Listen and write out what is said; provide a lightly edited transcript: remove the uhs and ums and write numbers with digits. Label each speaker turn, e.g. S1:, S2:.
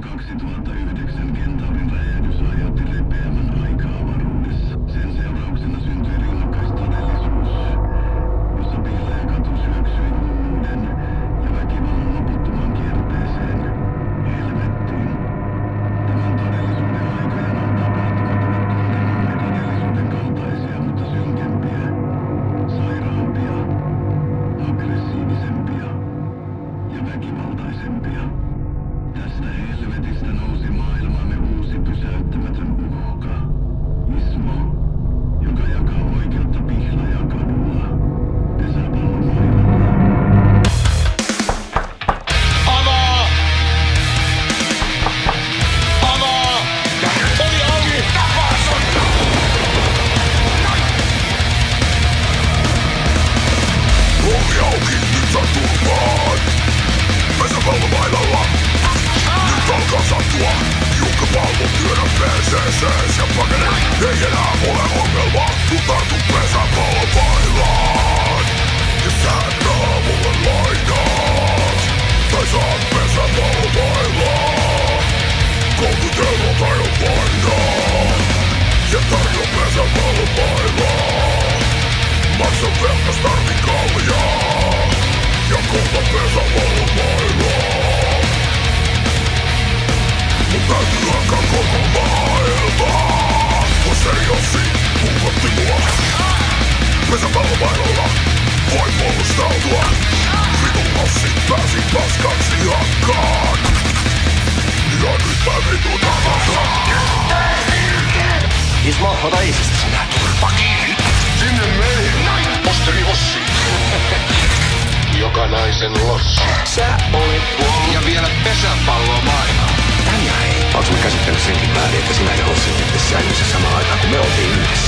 S1: 2009 Kentaurin räjähdys aiheutti ripeämmän aika-avaruudessa. Sen seurauksena syntyi rinnakkaistodellisuus, jossa piilee katu syöksyi hulluuden ja väkivallan loputtomaan kierteeseen, helvettiin. Tämän todellisuuden aikajana tapahtumat ovat tuntemamme todellisuuden kaltaisia, mutta synkempiä, sairaampia, aggressiivisempia ja väkivaltaisempia. Tästä helvetistä nousi maailmamme uusi pysäyttämätön uhka. Ismo, joka jakaa oikeutta Pihlajan-kadulla, pesäpallomailalla.
S2: Avaa! Avaa! Ovi auki! Tapaa sut! Ovi auki, nyt sä turvaan! Pesäpallomailalla! Nyt alkaa sattua, jonka pallo työnnä perseesees ja pakene. Ei enää ole ongelma, kun tartut pesäpallomailaan. Ja sä et rahaa mulle lainaat, tai saat pesäpallomailaa. Koukutella tai on lainaa, ja tarjo pesäpallomailaa. Maksa velkas tarvi kaljaa, ja kohta pesäpallomailaa. Mun täytyy alkaa koko maailmaa. On seriosi, puhutti mua. Pesäpallomailalla voi puolustautua. Vitun lossi pääsi paskaksi hakkaan. Ja nyt mä vitun avataan.
S3: Ismo, ota isistä.
S2: Sinä turpa kiinni. Sinne meni. Posteri Ossi. Joka naisen lossi.
S3: Sä olit
S2: Ja vielä pesäpallomaailmaa.
S3: Onks mä käsittänyt senkin väärin, että sinä ja Ossi olitte sängyssä samaan aikaan, kun me oltiin yhdessä?